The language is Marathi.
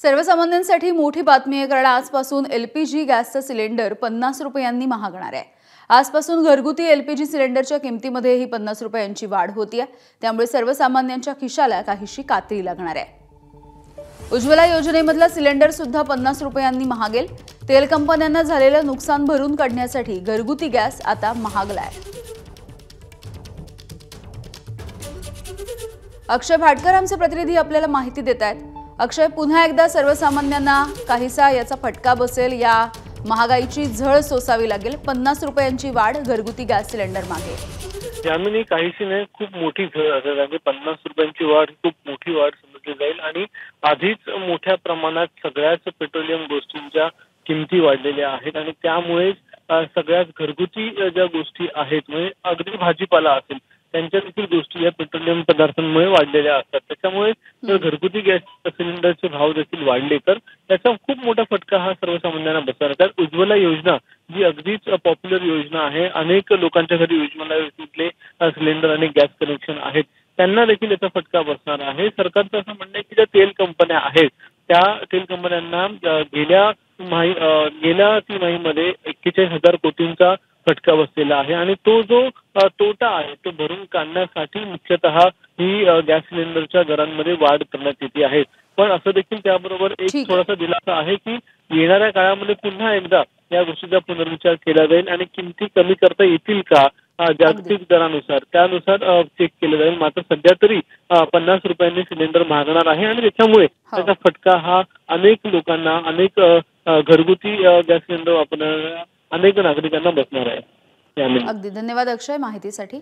सर्वसामान्यांसाठी मोठी बातमी आहे, कारण आजपासून एलपीजी गॅसचा सिलेंडर 50 रुपयांनी महागणार आहे। आजपासून घरगुती एलपीजी सिलेंडरच्या किमतीमध्येही 50 रुपयांची वाढ होती आहे। त्यामुळे सर्वसामान्यांच्या खिशाला काहीशी कात्री लागणार आहे। उज्ज्वला योजनेमधला सिलेंडर सुद्धा 50 रुपयांनी महागेल। तेल कंपन्यांना झालेलं नुकसान भरून काढण्यासाठी घरगुती गॅस आता महागलाय। अक्षय भाटकर आमचे प्रतिनिधी आपल्याला माहिती देत आहेत। अक्षय, पुन्हा एकदा सर्वसामान्यांना काहीसा याचा फटका बसेल, या महागाईची झळ सोसावी लागेल। 50 रुपयांची वाढ घरगुती गॅस सिलेंडर मागे। यामिनी काहीशी नाही, खूप मोठी झळ असेल, कारण 50 रुपयांची वाढ खूप मोठी वाढ समजली जाईल आणि आधीच मोठ्या प्रमाणात सगळ्याच पेट्रोलियम गोष्टींच्या किमती वाढलेल्या आहेत आणि त्यामुळे सगळ्याच घरगुती ज्या गोष्टी आहेत, म्हणजे अगदी भाजीपाला असेल त्यांच्या देखील गोष्टी या पेट्रोलियम पदार्थांमुळे वाढलेल्या असतात। त्याच्यामुळे जर घरगुती गॅस सिलेंडरचे भाव देखील वाढले तर त्याचा खूप मोठा फटका हा सर्वसामान्यांना बसणार आहे। उज्ज्वला योजना जी अगदीच पॉप्युलर योजना आहे, अनेक लोकांच्या घरी उज्ज्वला योजनेतले सिलेंडर आणि गॅस कनेक्शन आहेत, त्यांना देखील याचा फटका बसणार आहे। सरकारचं असं म्हणणं आहे की ज्या तेल कंपन्या आहेत त्या तेल कंपन्यांना गेल्या तिमाहीमध्ये 41,000 कोटींचा फटका बसलेला आहे आणि तो जो तोटा आहे तो भरून काढण्यासाठी मुख्यतः ही गॅस सिलेंडरच्या दरांमध्ये वाढ करण्यात येते आहे। पण असं देखील त्याबरोबर एक थोडासा दिलासा आहे की येणाऱ्या काळामध्ये पुन्हा एकदा या गोष्टीचा पुनर्विचार केला जाईल आणि किमती कमी करता येतील का जागतिक दरानुसार त्यानुसार चेक केलं जाईल। मात्र सध्या तरी 50 रुपयांनी सिलेंडर महागणार आहे आणि त्याच्यामुळे त्याचा फटका हा अनेक लोकांना, अनेक घरगुती गॅस सिलेंडर वापरणाऱ्या अनेक नागरिकांना बसणार आहे। अगदी धन्यवाद अक्षय माहितीसाठी।